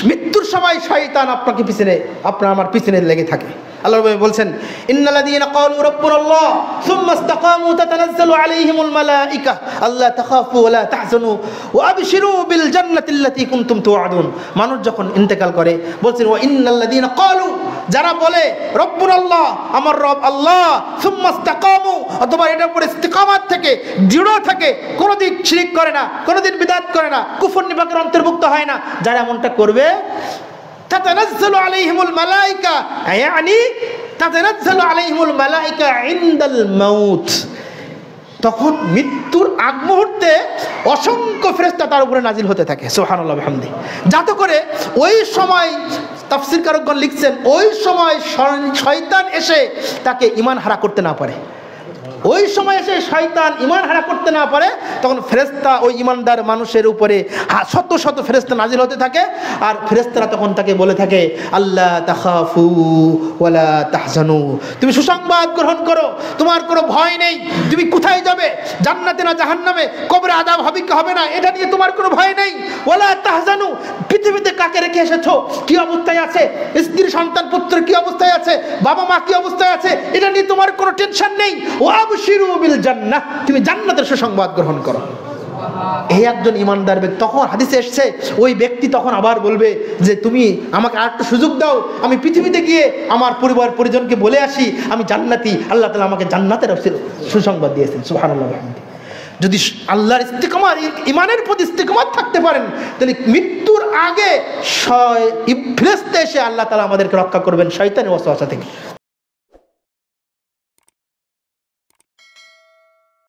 মৃত্যুর সময় শয়তান আপনাকে পিছনে আমার পিছনে লেগে থাকে। আল্লাহ বলছেন ইন্নাল্লাযীনা ক্বালু রাব্বুনাল্লাহ সুম্মা ইসতাকামু তাতানাজ্জালু আলাইহিমুল মালায়েকা আল্লা তাখাফু ওয়া লা তাহজানু ওয়া আবশিরু বিল জান্নাতিল্লাতী কুনতুম তুআদুন। মানুষ যখন ইন্তেকাল করে বলছেন ওয়া ইন্নাল্লাযীনা ক্বালু, যারা বলে রব্বুনাল্লাহ, আমার রব আল্লাহ, সুম্মা ইসতাকামু, অথবা এটার উপরে ইস্তিকামাত থেকে দৃঢ় থাকে, কোনোদিন শিরক করে না, কোনোদিন বিদআত করে না, কুফর নিফাকের অন্তর্ভুক্ত হয় না, যারা এমনটা করবে তাতানাজ্জালু আলাইহিমুল মালায়েকা, ইয়ানি তাতানাজ্জালু আলাইহিমুল মালায়েকা ইনদাল মাউত, তখন মৃত্যুর আগ মুহূর্তে অসংখ্য ফেরেশতা তার উপরে নাজিল হতে থাকে। সুবহানাল্লাহ বিহামদিহি। যাতে করে ওই সময় তাফসীরকারগণ লিখছেন ওই সময় শয়তান এসে তাকে ঈমান হারা করতে না পারে। ওই সময় এসে শয়তান ঈমান হারা করতে না পারে, তখন ফেরেশতা ওই ঈমানদার মানুষের উপরে শত শত ফেরেশতা নাজিল হতে থাকে। আর ফেরেশতারা তখন তাকে বলে থাকে আল্লা তাখাফু ওয়ালা তাহজানু, তুমি সুসংবাদ গ্রহণ করো, তোমার কোনো ভয় নেই, তুমি কোথায় যাবে, জান্নাতে না জাহান্নামে, কবরে আযাব হবে কি হবে না, এটা নিয়ে তোমার কোনো ভয় নেই। ওয়ালা তাহজানু, পৃথিবীতে কাকে রেখে এসেছো, কি অবস্থায় আছে, স্ত্রী সন্তান পুত্র কি অবস্থায় আছে, বাবা মা কি অবস্থায় আছে, এটা নিয়ে তোমার কোনো টেনশন নেই। ওয়াবশিরু বিল জান্নাহ, তুমি জান্নাতের সুসংবাদ গ্রহণ করো। এই একজন ঈমানদার ব্যক্তি, তখন হাদিসে এসেছে ওই ব্যক্তি তখন আবার বলবে যে তুমি আমাকে আরেকটু সুযোগ দাও, আমি পৃথিবীতে গিয়ে আমার পরিবার পরিজনকে বলে আসি আমি জান্নাতি, আল্লাহ তাআলা আমাকে জান্নাতের সুসংবাদ দিয়েছেন। সুবহানাল্লাহ। যদি আল্লাহর ইস্তিকামাত, ঈমানের প্রতি ইস্তিকামাত থাকতে পারেন, তাহলে মৃত্যুর আগে ফেরেশতা এসে আল্লাহ তাআলা আমাদেরকে রক্ষা করবেন শয়তানের ওয়াসওয়াসা থেকে।